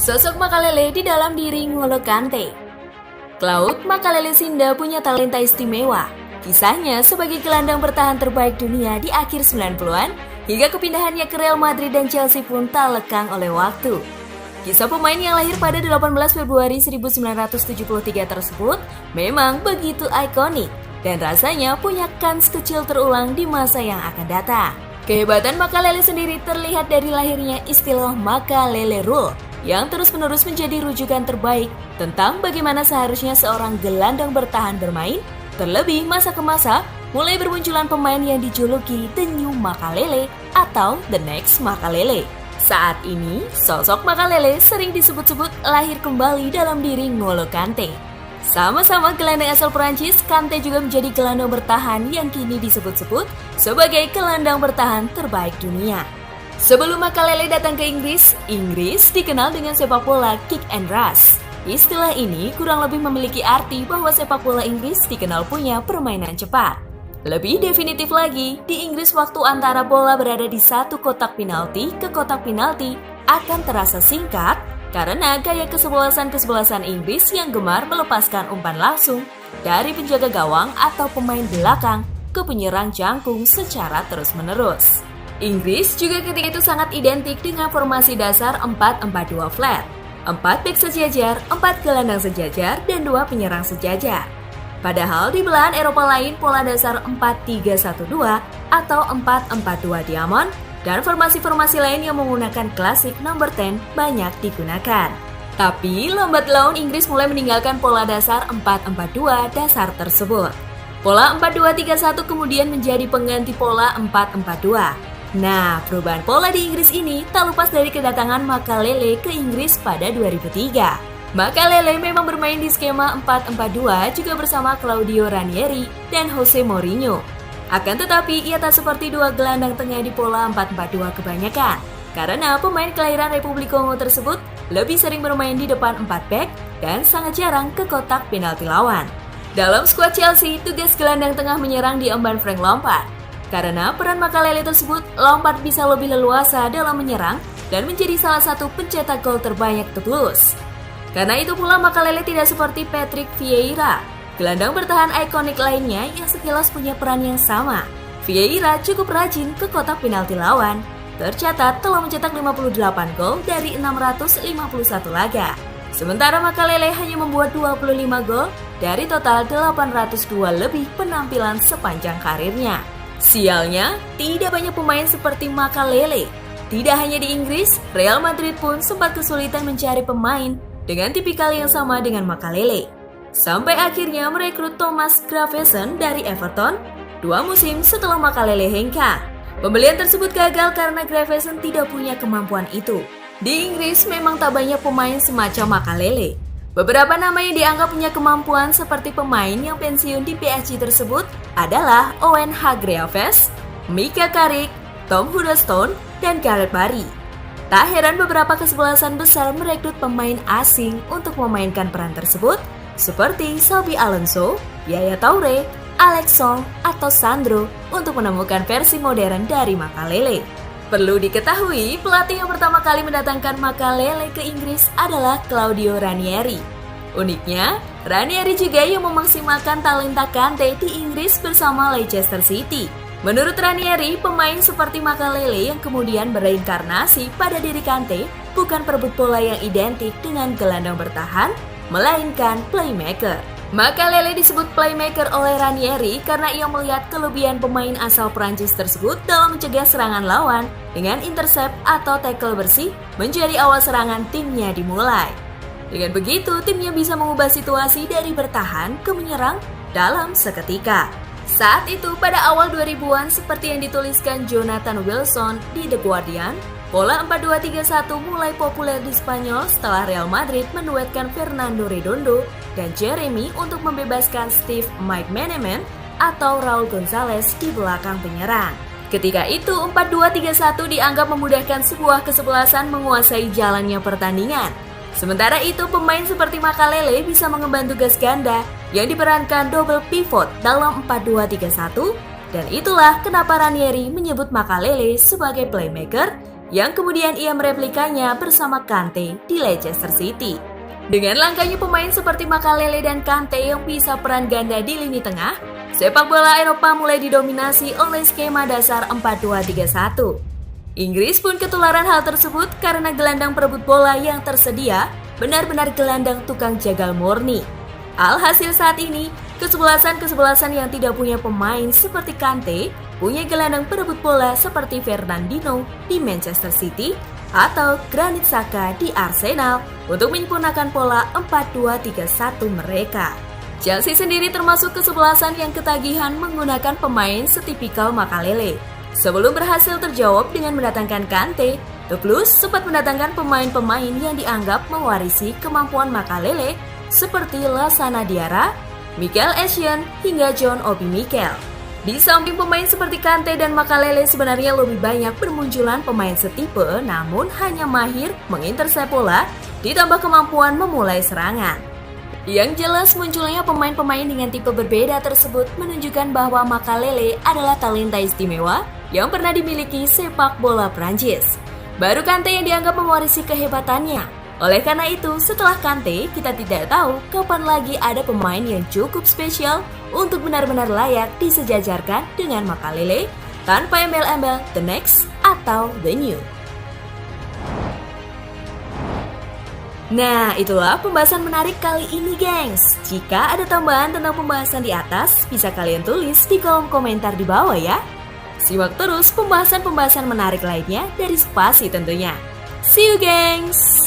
Sosok Makalele di dalam diri N'Golo Kante. Claude Makalele Sinda punya talenta istimewa. Kisahnya sebagai gelandang bertahan terbaik dunia di akhir 90-an hingga kepindahannya ke Real Madrid dan Chelsea pun tak lekang oleh waktu. Kisah pemain yang lahir pada 18 Februari 1973 tersebut memang begitu ikonik dan rasanya punya kans kecil terulang di masa yang akan datang. Kehebatan Makalele sendiri terlihat dari lahirnya istilah Makalele Rule yang terus-menerus menjadi rujukan terbaik tentang bagaimana seharusnya seorang gelandang bertahan bermain, terlebih masa ke masa mulai bermunculan pemain yang dijuluki The New Makalele atau The Next Makalele. Saat ini, sosok Makalele sering disebut-sebut lahir kembali dalam diri N'Golo Kante. Sama-sama gelandang asal Perancis, Kante juga menjadi gelandang bertahan yang kini disebut-sebut sebagai gelandang bertahan terbaik dunia. Sebelum Makalele datang ke Inggris dikenal dengan sepak bola kick and rush. Istilah ini kurang lebih memiliki arti bahwa sepak bola Inggris dikenal punya permainan cepat. Lebih definitif lagi, di Inggris waktu antara bola berada di satu kotak penalti ke kotak penalti akan terasa singkat karena gaya kesebelasan Inggris yang gemar melepaskan umpan langsung dari penjaga gawang atau pemain belakang ke penyerang jangkung secara terus-menerus. Inggris juga ketika itu sangat identik dengan formasi dasar 4-4-2 flat, 4 bek sejajar, 4 gelandang sejajar, dan 2 penyerang sejajar. Padahal di belahan Eropa lain pola dasar 4-3-1-2 atau 4-4-2 diamond dan formasi-formasi lain yang menggunakan klasik number 10 banyak digunakan. Tapi lambat laun Inggris mulai meninggalkan pola dasar 4-4-2 dasar tersebut. Pola 4-2-3-1 kemudian menjadi pengganti pola 4-4-2. Nah, perubahan pola di Inggris ini tak lepas dari kedatangan Makalele ke Inggris pada 2003. Makalele memang bermain di skema 4-4-2 juga bersama Claudio Ranieri dan Jose Mourinho. Akan tetapi, ia tak seperti dua gelandang tengah di pola 4-4-2 kebanyakan. Karena pemain kelahiran Republik Kongo tersebut lebih sering bermain di depan 4 bek dan sangat jarang ke kotak penalti lawan. Dalam skuad Chelsea, tugas gelandang tengah menyerang diemban Frank Lampard. Karena peran Makalele tersebut, Lampard bisa lebih leluasa dalam menyerang dan menjadi salah satu pencetak gol terbanyak The Blues. Karena itu pula Makalele tidak seperti Patrick Vieira, gelandang bertahan ikonik lainnya yang sekilas punya peran yang sama. Vieira cukup rajin ke kotak penalti lawan, tercatat telah mencetak 58 gol dari 651 laga. Sementara Makalele hanya membuat 25 gol dari total 802 lebih penampilan sepanjang karirnya. Sialnya, tidak banyak pemain seperti Makalele. Tidak hanya di Inggris, Real Madrid pun sempat kesulitan mencari pemain dengan tipikal yang sama dengan Makalele. Sampai akhirnya merekrut Thomas Gravesen dari Everton 2 musim setelah Makalele hengkang. Pembelian tersebut gagal karena Gravesen tidak punya kemampuan itu. Di Inggris memang tak banyak pemain semacam Makalele. Beberapa nama yang dianggap punya kemampuan seperti pemain yang pensiun di PSG tersebut adalah Owen Hargreaves, Mika Carrick, Tom Huddlestone, dan Gareth Barry. Tak heran beberapa kesebelasan besar merekrut pemain asing untuk memainkan peran tersebut seperti Xabi Alonso, Yaya Toure, Alex Song, atau Sandro untuk menemukan versi modern dari Makalele. Perlu diketahui, pelatih yang pertama kali mendatangkan Makalele ke Inggris adalah Claudio Ranieri. Uniknya, Ranieri juga yang memaksimalkan talenta Kante di Inggris bersama Leicester City. Menurut Ranieri, pemain seperti Makalele yang kemudian bereinkarnasi pada diri Kante bukan perebut bola yang identik dengan gelandang bertahan, melainkan playmaker. Makalele disebut playmaker oleh Ranieri karena ia melihat kelebihan pemain asal Prancis tersebut dalam mencegah serangan lawan dengan intercept atau tackle bersih menjadi awal serangan timnya dimulai. Dengan begitu, timnya bisa mengubah situasi dari bertahan ke menyerang dalam seketika. Saat itu, pada awal 2000-an seperti yang dituliskan Jonathan Wilson di The Guardian, pola 4-2-3-1 mulai populer di Spanyol setelah Real Madrid menduetkan Fernando Redondo dan Jeremy untuk membebaskan Steve McManaman atau Raul Gonzalez di belakang penyerang. Ketika itu, 4-2-3-1 dianggap memudahkan sebuah kesebelasan menguasai jalannya pertandingan. Sementara itu, pemain seperti Makalele bisa mengemban tugas ganda yang diperankan double pivot dalam 4-2-3-1 dan itulah kenapa Ranieri menyebut Makalele sebagai playmaker yang kemudian ia mereplikanya bersama Kante di Leicester City. Dengan langkahnya pemain seperti Makalele dan Kante yang bisa peran ganda di lini tengah, sepak bola Eropa mulai didominasi oleh skema dasar 4-2-3-1. Inggris pun ketularan hal tersebut karena gelandang perebut bola yang tersedia benar-benar gelandang tukang jagal murni. Alhasil saat ini, kesebelasan yang tidak punya pemain seperti Kante punya gelandang perebut bola seperti Fernandinho di Manchester City atau Granit Xhaka di Arsenal untuk menyempurnakan pola 4-2-3-1 mereka. Chelsea sendiri termasuk kesebelasan yang ketagihan menggunakan pemain setipikal Makalele. Sebelum berhasil terjawab dengan mendatangkan Kante, The Blues sempat mendatangkan pemain-pemain yang dianggap mewarisi kemampuan Makalele seperti Lassana Diarra, Michael Essien, hingga John Obi Mikel. Di samping pemain seperti Kante dan Makalele sebenarnya lebih banyak bermunculan pemain setipe namun hanya mahir mengintersep bola ditambah kemampuan memulai serangan. Yang jelas munculnya pemain-pemain dengan tipe berbeda tersebut menunjukkan bahwa Makalele adalah talenta istimewa yang pernah dimiliki sepak bola Prancis. Baru Kante yang dianggap mewarisi kehebatannya. Oleh karena itu, setelah Kante, kita tidak tahu kapan lagi ada pemain yang cukup spesial untuk benar-benar layak disejajarkan dengan Makalele tanpa embel-embel the next atau the new. Nah, itulah pembahasan menarik kali ini, gengs. Jika ada tambahan tentang pembahasan di atas, bisa kalian tulis di kolom komentar di bawah ya. Simak terus pembahasan-pembahasan menarik lainnya dari Spasi tentunya. See you, gengs!